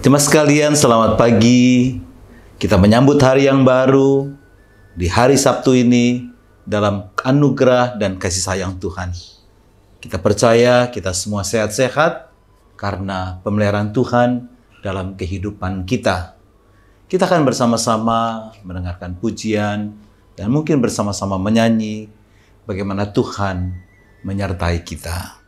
Jemaat sekalian, selamat pagi. Kita menyambut hari yang baru di hari Sabtu ini dalam anugerah dan kasih sayang Tuhan. Kita percaya kita semua sehat-sehat karena pemeliharaan Tuhan dalam kehidupan kita. Kita akan bersama-sama mendengarkan pujian dan mungkin bersama-sama menyanyi bagaimana Tuhan menyertai kita.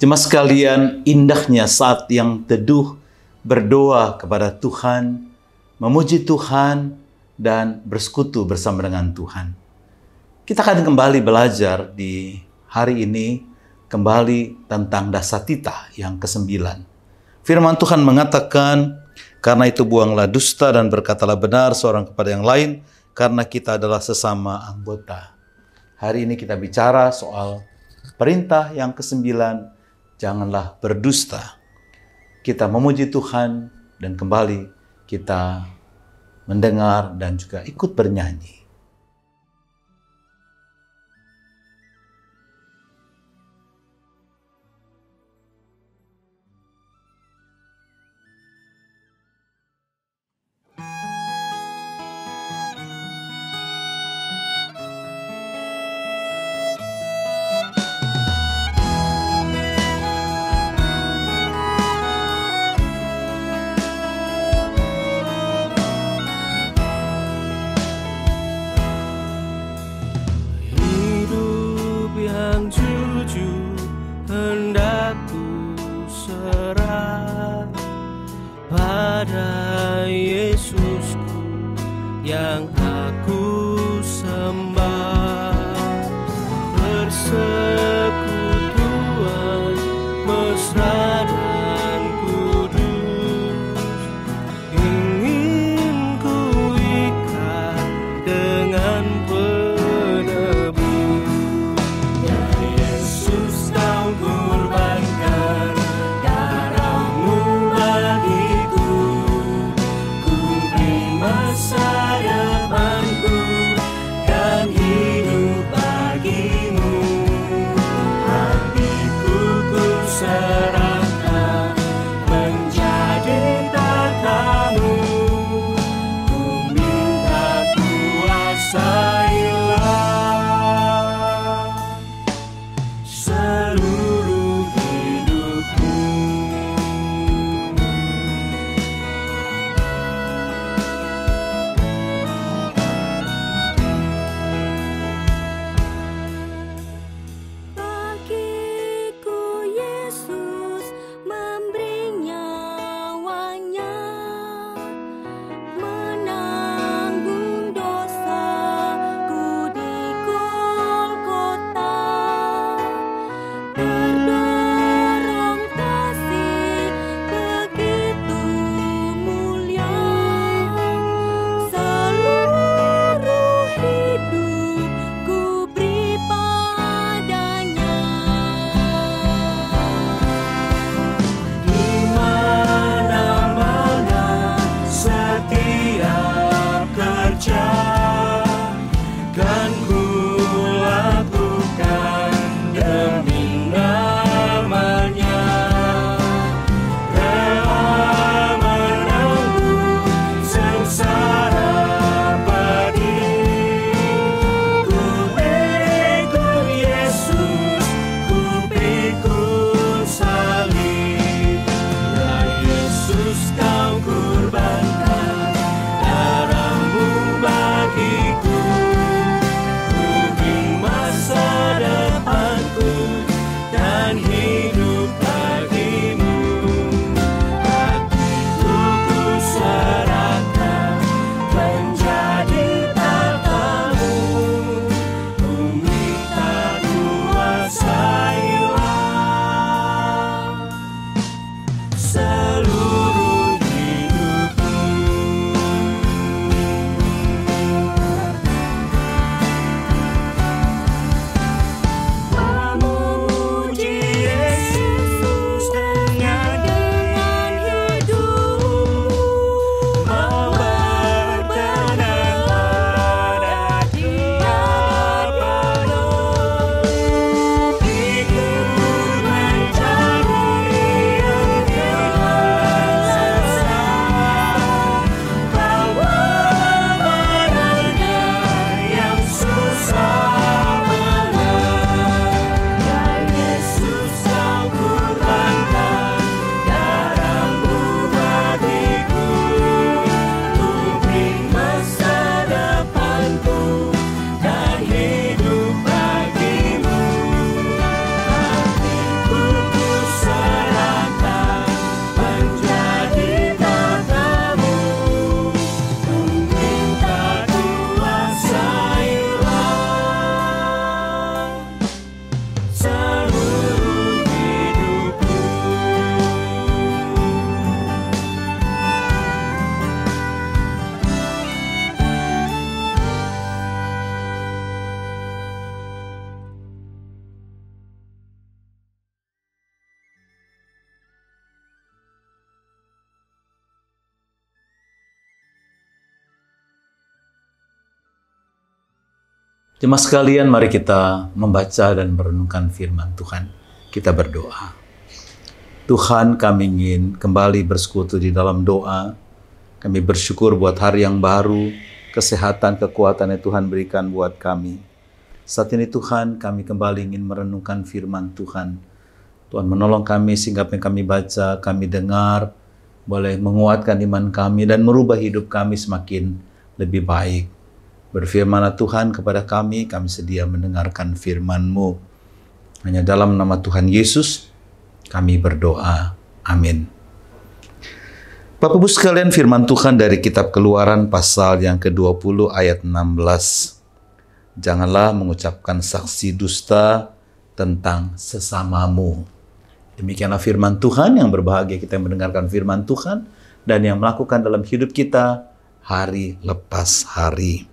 Jemaat sekalian, indahnya saat yang teduh berdoa kepada Tuhan, memuji Tuhan, dan bersekutu bersama dengan Tuhan. Kita akan kembali belajar di hari ini kembali tentang Dasatita yang ke-9. Firman Tuhan mengatakan, karena itu buanglah dusta dan berkatalah benar seorang kepada yang lain, karena kita adalah sesama anggota. Hari ini kita bicara soal perintah yang ke-9, janganlah berdusta. Kita memuji Tuhan dan kembali kita mendengar dan juga ikut bernyanyi. Masa depanku Jemaat sekalian, mari kita membaca dan merenungkan firman Tuhan. Kita berdoa. Tuhan, kami ingin kembali bersekutu di dalam doa. Kami bersyukur buat hari yang baru, kesehatan, kekuatan yang Tuhan berikan buat kami. Saat ini Tuhan, kami kembali ingin merenungkan firman Tuhan. Tuhan menolong kami sehingga apa yang kami baca, kami dengar, boleh menguatkan iman kami dan merubah hidup kami semakin lebih baik. Berfirmanlah Tuhan kepada kami sedia mendengarkan firman-Mu. Hanya dalam nama Tuhan Yesus, kami berdoa. Amin. Bapak Ibu sekalian, firman Tuhan dari kitab Keluaran pasal yang ke-20 ayat 16. Janganlah mengucapkan saksi dusta tentang sesamamu. Demikianlah firman Tuhan. Yang berbahagia kita yang mendengarkan firman Tuhan dan yang melakukan dalam hidup kita hari lepas hari.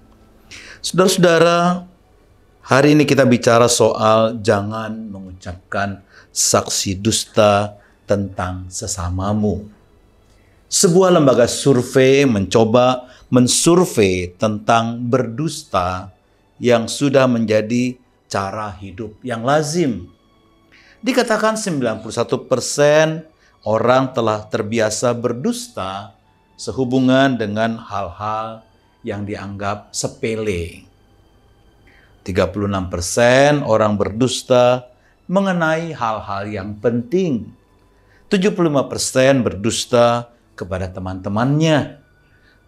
Saudara-saudara, hari ini kita bicara soal jangan mengucapkan saksi dusta tentang sesamamu. Sebuah lembaga survei mencoba mensurvei tentang berdusta yang sudah menjadi cara hidup yang lazim. Dikatakan 91% orang telah terbiasa berdusta sehubungan dengan hal-hal yang dianggap sepele. 36% orang berdusta mengenai hal-hal yang penting. 75% berdusta kepada teman-temannya.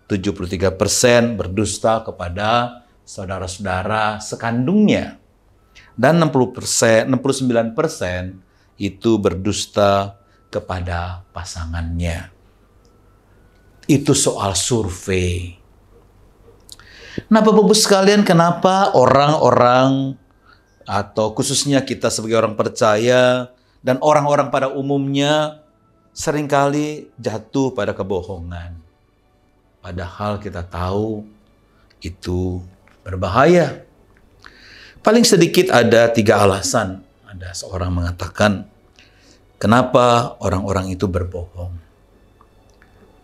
73% berdusta kepada saudara-saudara sekandungnya. Dan 69% itu berdusta kepada pasangannya. Itu soal survei. Nah, Bapak Ibu sekalian, kenapa orang-orang atau khususnya kita sebagai orang percaya dan orang-orang pada umumnya seringkali jatuh pada kebohongan? Padahal kita tahu itu berbahaya. Paling sedikit ada 3 alasan. Ada seorang mengatakan, kenapa orang-orang itu berbohong?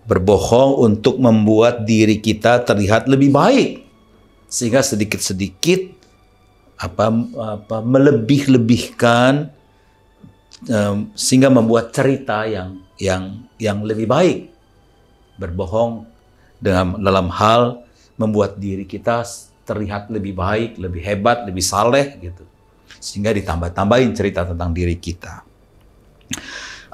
Berbohong untuk membuat diri kita terlihat lebih baik. Sehingga sedikit-sedikit melebih-lebihkan sehingga membuat cerita yang lebih baik. Berbohong dalam hal membuat diri kita terlihat lebih baik, lebih hebat, lebih saleh gitu. Sehingga ditambah-tambahin cerita tentang diri kita.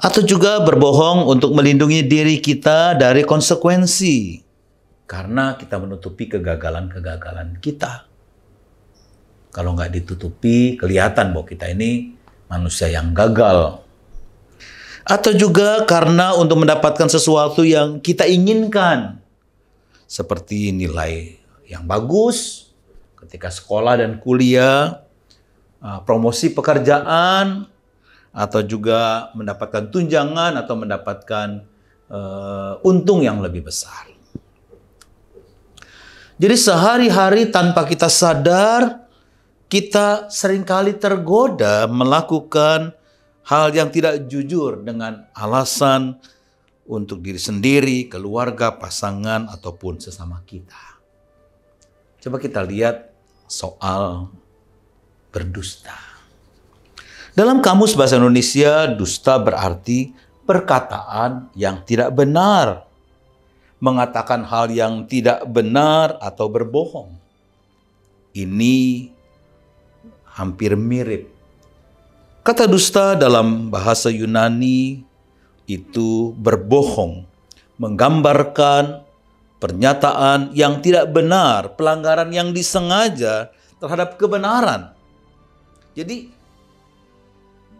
Atau juga berbohong untuk melindungi diri kita dari konsekuensi. Karena kita menutupi kegagalan-kegagalan kita. Kalau nggak ditutupi, kelihatan bahwa kita ini manusia yang gagal. Atau juga karena untuk mendapatkan sesuatu yang kita inginkan. Seperti nilai yang bagus ketika sekolah dan kuliah, promosi pekerjaan, atau juga mendapatkan tunjangan atau mendapatkan untung yang lebih besar. Jadi sehari-hari tanpa kita sadar, kita seringkali tergoda melakukan hal yang tidak jujur dengan alasan untuk diri sendiri, keluarga, pasangan, ataupun sesama kita. Coba kita lihat soal berdusta. Dalam Kamus Bahasa Indonesia, dusta berarti perkataan yang tidak benar. Mengatakan hal yang tidak benar atau berbohong. Ini hampir mirip. Kata dusta dalam bahasa Yunani itu berbohong, menggambarkan pernyataan yang tidak benar, pelanggaran yang disengaja terhadap kebenaran. Jadi,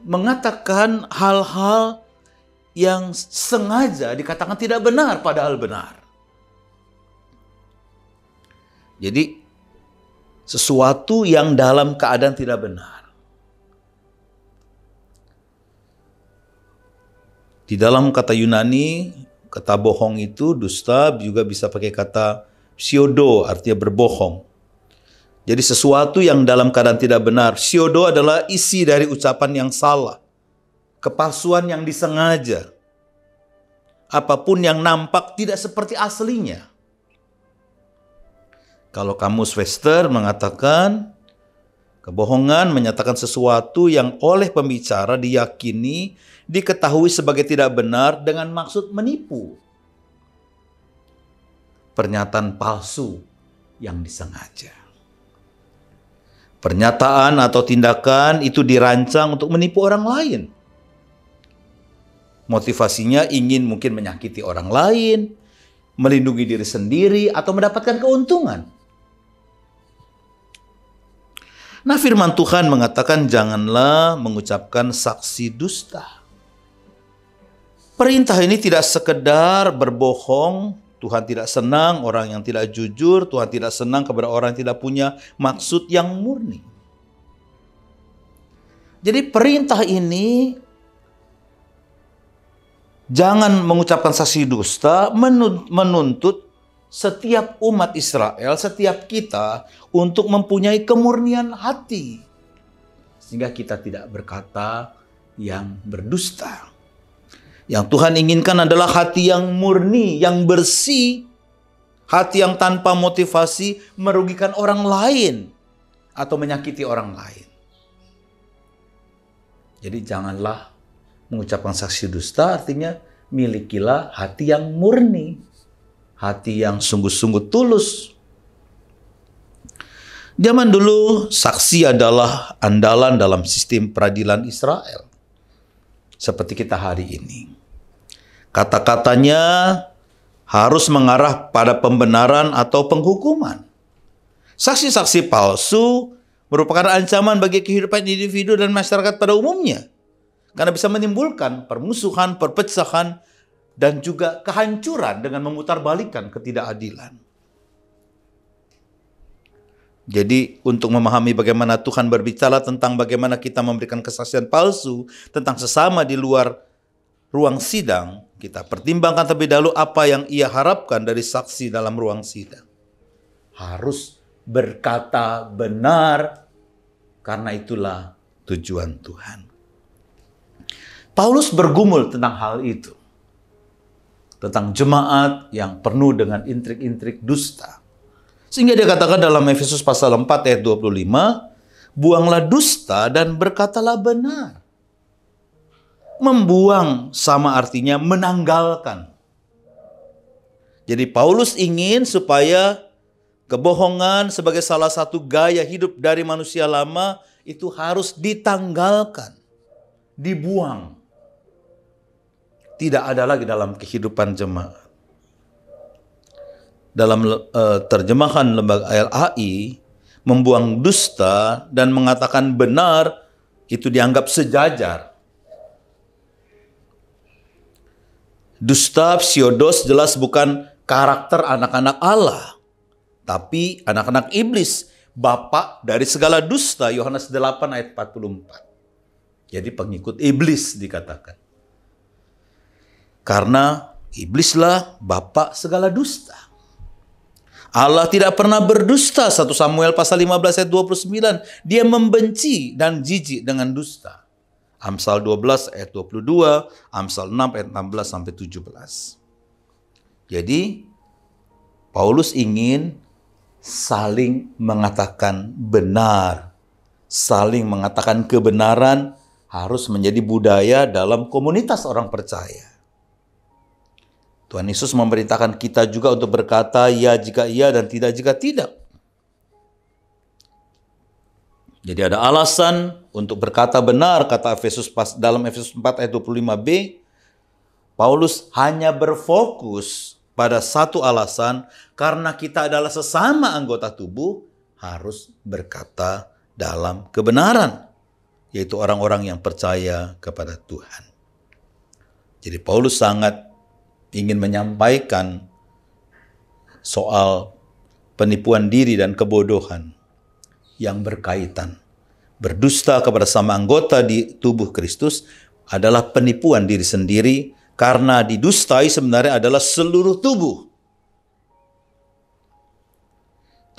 mengatakan hal-hal yang sengaja dikatakan tidak benar padahal benar. Jadi, sesuatu yang dalam keadaan tidak benar. Di dalam kata Yunani, kata bohong itu, dusta juga bisa pakai kata pseudo, artinya berbohong. Jadi sesuatu yang dalam keadaan tidak benar. Pseudo adalah isi dari ucapan yang salah. Kepalsuan yang disengaja. Apapun yang nampak tidak seperti aslinya. Kalau Kamus Webster mengatakan Kebohongan menyatakan sesuatu yang oleh pembicara diyakini, diketahui sebagai tidak benar dengan maksud menipu. Pernyataan palsu yang disengaja. Pernyataan atau tindakan itu dirancang untuk menipu orang lain. Motivasinya ingin mungkin menyakiti orang lain, melindungi diri sendiri, atau mendapatkan keuntungan. Nah, firman Tuhan mengatakan janganlah mengucapkan saksi dusta. Perintah ini tidak sekedar berbohong. Tuhan tidak senang orang yang tidak jujur. Tuhan tidak senang kepada orang yang tidak punya maksud yang murni. Jadi perintah ini jangan mengucapkan saksi dusta menuntut setiap umat Israel, setiap kita untuk mempunyai kemurnian hati. Sehingga kita tidak berkata yang berdusta. Yang Tuhan inginkan adalah hati yang murni, yang bersih. Hati yang tanpa motivasi merugikan orang lain atau menyakiti orang lain. Jadi janganlah mengucapkan saksi dusta, artinya milikilah hati yang murni. Hati yang sungguh-sungguh tulus. Zaman dulu saksi adalah andalan dalam sistem peradilan Israel. Seperti kita hari ini. Kata-katanya harus mengarah pada pembenaran atau penghukuman. Saksi-saksi palsu merupakan ancaman bagi kehidupan individu dan masyarakat pada umumnya. Karena bisa menimbulkan permusuhan, perpecahan, dan juga kehancuran dengan memutarbalikkan ketidakadilan. Jadi untuk memahami bagaimana Tuhan berbicara tentang bagaimana kita memberikan kesaksian palsu tentang sesama di luar ruang sidang, kita pertimbangkan terlebih dahulu apa yang Ia harapkan dari saksi dalam ruang sidang. Harus berkata benar, karena itulah tujuan Tuhan. Paulus bergumul tentang hal itu. Tentang jemaat yang penuh dengan intrik-intrik dusta. Sehingga dia katakan dalam Efesus pasal 4 ayat 25, buanglah dusta dan berkatalah benar. Membuang sama artinya menanggalkan. Jadi Paulus ingin supaya kebohongan sebagai salah satu gaya hidup dari manusia lama itu harus ditanggalkan, dibuang. Tidak ada lagi dalam kehidupan jemaat. Dalam terjemahan lembaga LAI, membuang dusta dan mengatakan benar itu dianggap sejajar. Dusta, pseudos jelas bukan karakter anak-anak Allah, tapi anak-anak iblis, bapak dari segala dusta, Yohanes 8 ayat 44. Jadi pengikut iblis dikatakan. Karena iblislah bapak segala dusta. Allah tidak pernah berdusta. 1 Samuel pasal 15 ayat 29. Dia membenci dan jijik dengan dusta. Amsal 12 ayat 22. Amsal 6 ayat 16 sampai 17. Jadi Paulus ingin saling mengatakan benar. Saling mengatakan kebenaran harus menjadi budaya dalam komunitas orang percaya. Tuhan Yesus memerintahkan kita juga untuk berkata ya jika iya dan tidak jika tidak. Jadi ada alasan untuk berkata benar, kata Efesus dalam Efesus 4 ayat 25b. Paulus hanya berfokus pada satu alasan, karena kita adalah sesama anggota tubuh, harus berkata dalam kebenaran, yaitu orang-orang yang percaya kepada Tuhan. Jadi Paulus sangat ingin menyampaikan soal penipuan diri dan kebodohan yang berkaitan. Berdusta kepada sama anggota di tubuh Kristus adalah penipuan diri sendiri, karena didustai sebenarnya adalah seluruh tubuh.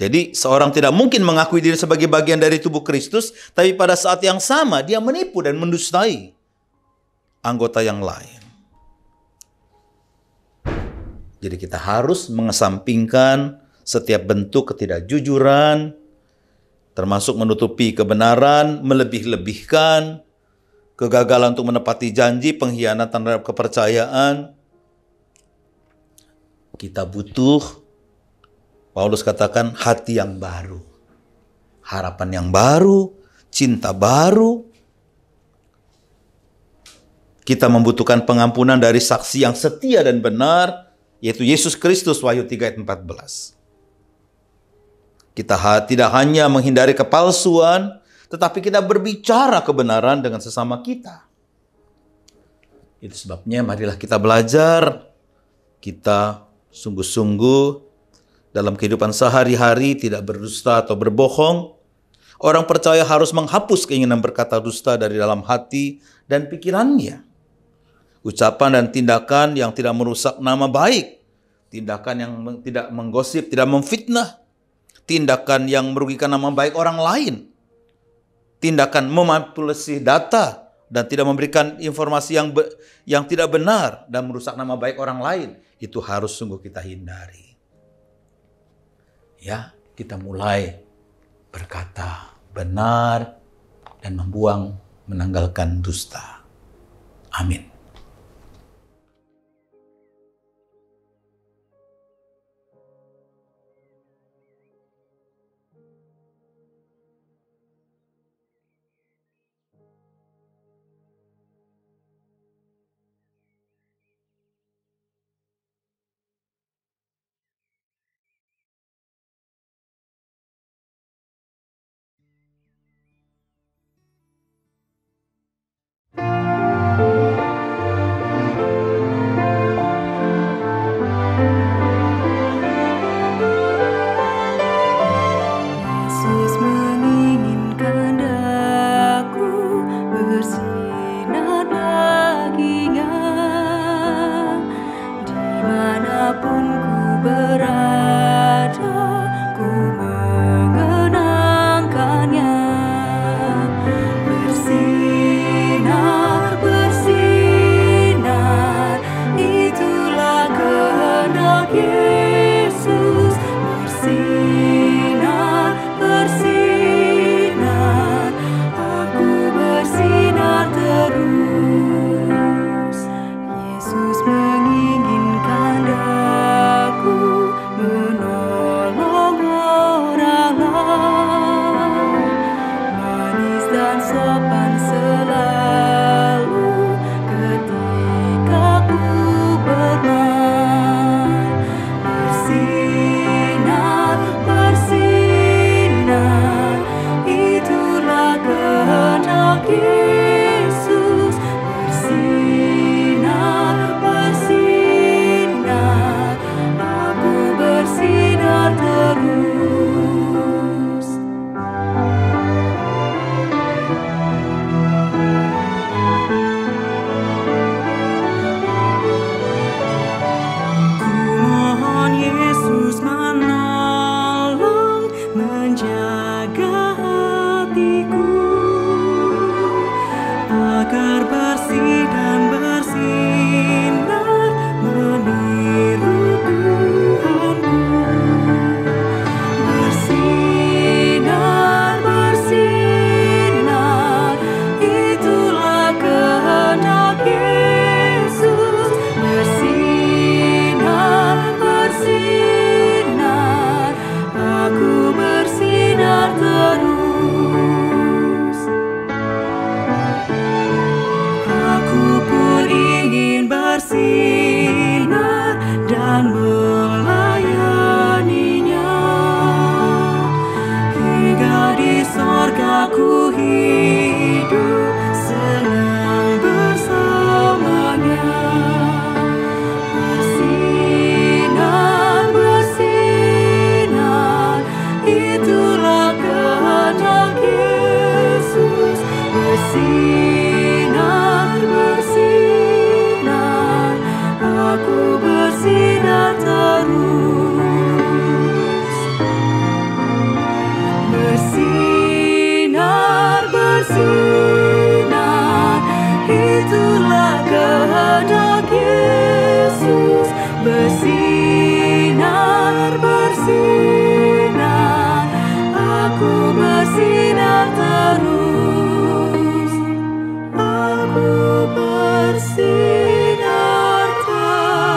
Jadi seorang tidak mungkin mengakui diri sebagai bagian dari tubuh Kristus, tapi pada saat yang sama dia menipu dan mendustai anggota yang lain. Jadi kita harus mengesampingkan setiap bentuk ketidakjujuran, termasuk menutupi kebenaran, melebih-lebihkan, kegagalan untuk menepati janji, pengkhianatan terhadap kepercayaan. Kita butuh, Paulus katakan, hati yang baru, harapan yang baru, cinta baru. Kita membutuhkan pengampunan dari saksi yang setia dan benar, yaitu Yesus Kristus, Wahyu 3 ayat 14. Kita tidak hanya menghindari kepalsuan, tetapi kita berbicara kebenaran dengan sesama kita. Itu sebabnya marilah kita belajar, kita sungguh-sungguh dalam kehidupan sehari-hari tidak berdusta atau berbohong. Orang percaya harus menghapus keinginan berkata dusta dari dalam hati dan pikirannya. Ucapan dan tindakan yang tidak merusak nama baik, tindakan yang tidak menggosip, tidak memfitnah, tindakan yang merugikan nama baik orang lain, tindakan memanipulasi data dan tidak memberikan informasi yang tidak benar dan merusak nama baik orang lain, itu harus sungguh kita hindari. Ya, kita mulai berkata benar dan menanggalkan dusta. Amin. Bersinar, bersinar, aku bersinar. bersinar terus, aku bersinar terus.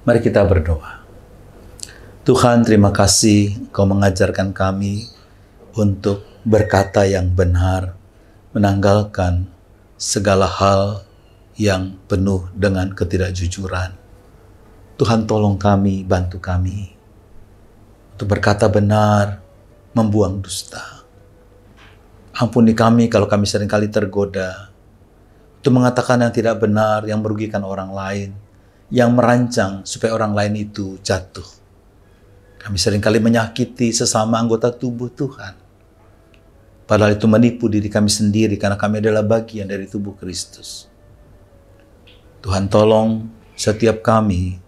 Mari kita berdoa. Tuhan, terima kasih Kau mengajarkan kami untuk berkata yang benar, menanggalkan segala hal yang penuh dengan ketidakjujuran. Tuhan, tolong kami, bantu kami untuk berkata benar, membuang dusta. Ampuni kami kalau kami seringkali tergoda untuk mengatakan yang tidak benar, yang merugikan orang lain, yang merancang supaya orang lain itu jatuh. Kami seringkali menyakiti sesama anggota tubuh Tuhan. Padahal itu menipu diri kami sendiri karena kami adalah bagian dari tubuh Kristus. Tuhan, tolong setiap kami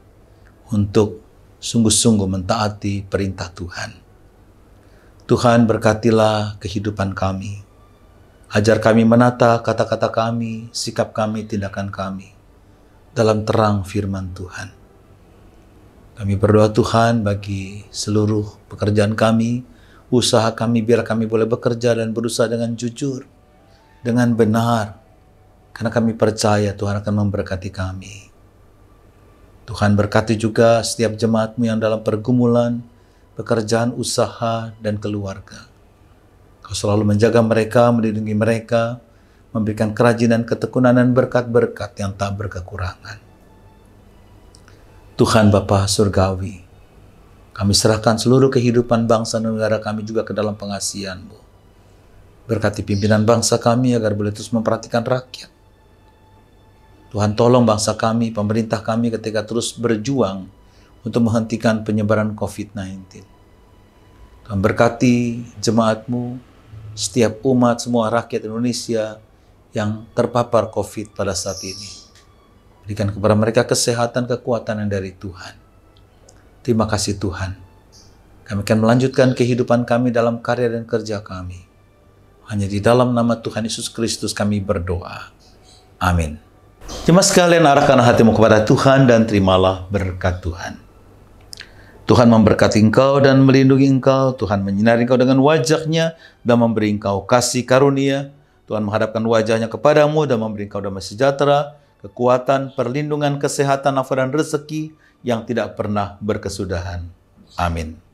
untuk sungguh-sungguh mentaati perintah Tuhan. Tuhan, berkatilah kehidupan kami. Ajar kami menata kata-kata kami, sikap kami, tindakan kami dalam terang firman Tuhan. Kami berdoa Tuhan bagi seluruh pekerjaan kami, usaha kami, biar kami boleh bekerja dan berusaha dengan jujur, dengan benar, karena kami percaya Tuhan akan memberkati kami. Tuhan, berkati juga setiap jemaat-Mu yang dalam pergumulan, pekerjaan, usaha, dan keluarga. Kau selalu menjaga mereka, melindungi mereka, memberikan kerajinan, ketekunan, dan berkat-berkat yang tak berkekurangan. Tuhan Bapa Surgawi, kami serahkan seluruh kehidupan bangsa dan negara kami juga ke dalam pengasihan-Mu. Berkati pimpinan bangsa kami agar boleh terus memperhatikan rakyat. Tuhan, tolong bangsa kami, pemerintah kami ketika terus berjuang untuk menghentikan penyebaran COVID-19. Tuhan, berkati jemaat-Mu, setiap umat, semua rakyat Indonesia yang terpapar COVID pada saat ini. Berikan kepada mereka kesehatan, kekuatan yang dari Tuhan. Terima kasih Tuhan. Kami akan melanjutkan kehidupan kami dalam karya dan kerja kami. Hanya di dalam nama Tuhan Yesus Kristus kami berdoa. Amin. Jemaat sekalian, arahkan hatimu kepada Tuhan dan terimalah berkat Tuhan. Tuhan memberkati engkau dan melindungi engkau. Tuhan menyinari engkau dengan wajah-Nya dan memberi engkau kasih karunia. Tuhan menghadapkan wajah-Nya kepadamu dan memberi engkau damai sejahtera, kekuatan, perlindungan, kesehatan, nafas dan rezeki yang tidak pernah berkesudahan. Amin.